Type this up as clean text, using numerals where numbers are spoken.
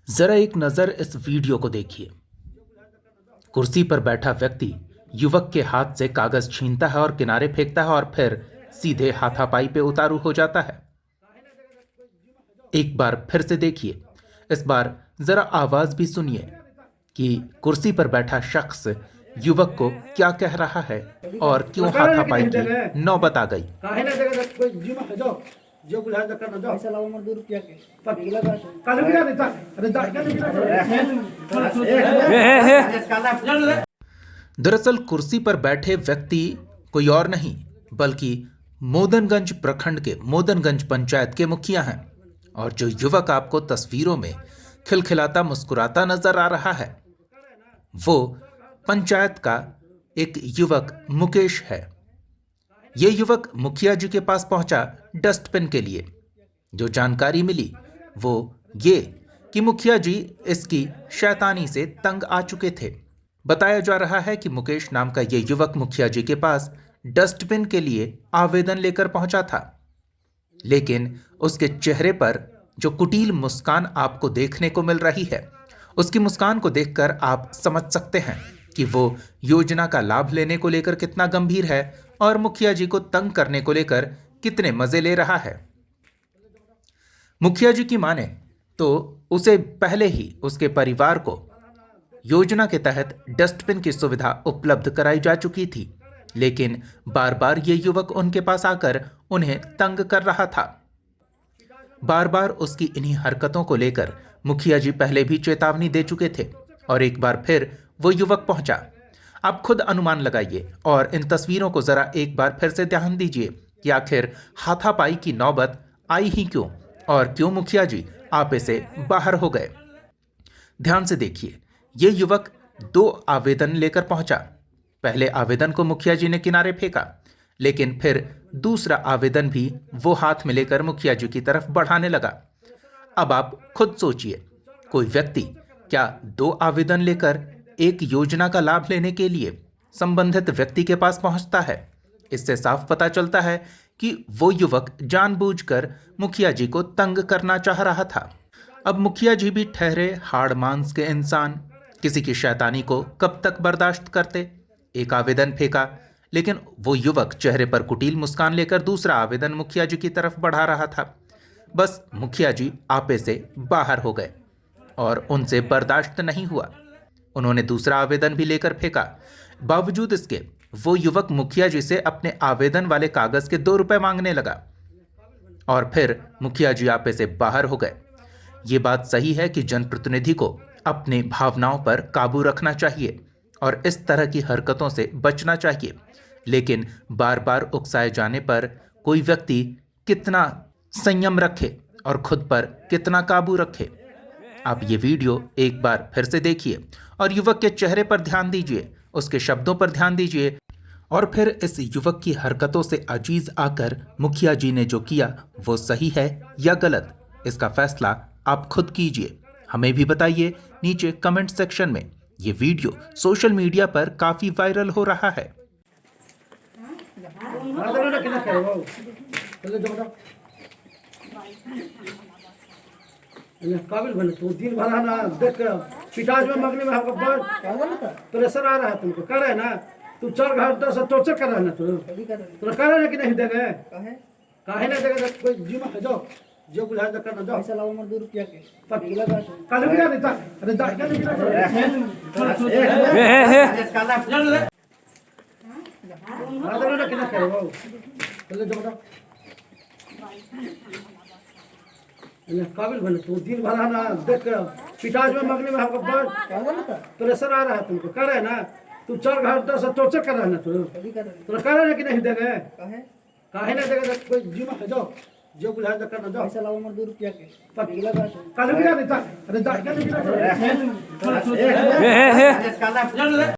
जरा एक नजर इस वीडियो को देखिए। कुर्सी पर बैठा व्यक्ति युवक के हाथ से कागज छीनता है और किनारे फेंकता है और फिर सीधे हाथापाई पे उतारू हो जाता है। एक बार फिर से देखिए। इस बार जरा आवाज भी सुनिए कि कुर्सी पर बैठा शख्स युवक को क्या कह रहा है और क्यों हाथापाई की नौबत आ गई। जो बुझा कर ना पैसा लाओ मर 2 रुपया के पगला कल भी देता अरे दरअसल कुर्सी पर बैठे व्यक्ति कोई और नहीं बल्कि मोदनगंज प्रखंड के मोदनगंज पंचायत के मुखिया हैं और जो युवक आपको तस्वीरों में खिलखिलाता मुस्कुराता नजर आ रहा है वो पंचायत का एक युवक मुकेश है। ये युवक मुखिया जी के पास पहुंचा डस्टबिन के लिए। जो जानकारी मिली वो ये कि मुखिया जी इसकी शैतानी से तंग आ चुके थे। बताया जा रहा है कि मुकेश नाम का ये युवक मुखिया जी के पास डस्टबिन के लिए आवेदन लेकर पहुंचा था, लेकिन उसके चेहरे पर जो कुटिल मुस्कान आपको देखने को मिल रही है, उसकी मुस्कान को देखकर आप समझ सकते हैं कि वो योजना का लाभ लेने को लेकर कितना गंभीर है और मुखिया जी को तंग करने को लेकर कितने मजे ले रहा है। मुखिया जी की माने तो उसे पहले ही उसके परिवार को योजना के तहत डस्टबिन की सुविधा उपलब्ध कराई जा चुकी थी, लेकिन बार बार ये युवक उनके पास आकर उन्हें तंग कर रहा था। बार बार उसकी इन्हीं हरकतों को लेकर मुखिया जी पहले भी चेतावनी दे चुके थे और एक बार फिर वो युवक पहुंचा। आप खुद अनुमान लगाइए और इन तस्वीरों को जरा एक बार फिर से ध्यान दीजिए कि आखिर हाथापाई की नौबत आई ही क्यों और क्यों मुखिया जी आपे से बाहर हो गए। ध्यान से देखिए, ये युवक 2 आवेदन लेकर पहुंचा। पहले आवेदन को मुखिया जी ने किनारे फेंका, लेकिन फिर दूसरा आवेदन भी वो हाथ में लेकर मुखिया जी की तरफ बढ़ाने लगा। अब आप खुद सोचिए, कोई व्यक्ति क्या 2 आवेदन लेकर एक योजना का लाभ लेने के लिए संबंधित व्यक्ति के पास पहुंचता है? इससे साफ पता चलता है कि वो युवक जानबूझकर मुखिया जी को तंग करना चाह रहा था। अब मुखिया जी भी ठहरे हाड़ मांस के इंसान, किसी की शैतानी को कब तक बर्दाश्त करते। एक आवेदन फेंका, लेकिन वो युवक चेहरे पर कुटिल मुस्कान लेकर दूसरा आवेदन मुखिया जी की तरफ बढ़ा रहा था। बस मुखिया जी आपे से बाहर हो गए और उनसे बर्दाश्त नहीं हुआ। उन्होंने दूसरा आवेदन भी लेकर फेंका। बावजूद इसके वो युवक मुखिया जी से अपने आवेदन वाले कागज के 2 रुपए मांगने लगा और फिर मुखिया जी आपे से बाहर हो गए। ये बात सही है कि जनप्रतिनिधि को अपने भावनाओं पर काबू रखना चाहिए और इस तरह की हरकतों से बचना चाहिए, लेकिन बार बार उकसाए जाने पर कोई व्यक्ति कितना संयम रखे और खुद पर कितना काबू रखे। आप ये वीडियो एक बार फिर से देखिए और युवक के चेहरे पर ध्यान दीजिए, उसके शब्दों पर ध्यान दीजिए और फिर इस युवक की हरकतों से अजीज आकर मुखिया जी ने जो किया वो सही है या गलत, इसका फैसला आप खुद कीजिए। हमें भी बताइए नीचे कमेंट सेक्शन में। ये वीडियो सोशल मीडिया पर काफी वायरल हो रहा है। काबिल बने तो दिन भर ना देख पिटाज में मगने में हमको बहुत प्रेशर आ रहा है। तुमको कर रहे है ना, तू 4 घंटा से टॉर्चर कर रहा है ना, तू कर रहा है कि नहीं देगा काहे ना देगा। कोई जिम्मा है जाओ, जो बुझा कर ना जाओ पैसा लाओ मर 2 रुपया के पगला कल भी देता अरे काबिल बने तो दिन भर ना देख पिटाज में मगने में हमको बहुत प्रेशर आ रहा है। तुमको कर रहे है ना, तू 4 घंटा से टॉर्चर कर रहा है ना, तू कर रहा है कि नहीं देगा काहे ना देगा। कोई जिम्मा है जाओ, जो बुझा कर ना जाओ पैसा लाओ मर 2 रुपया के पगला कल भी देता अरे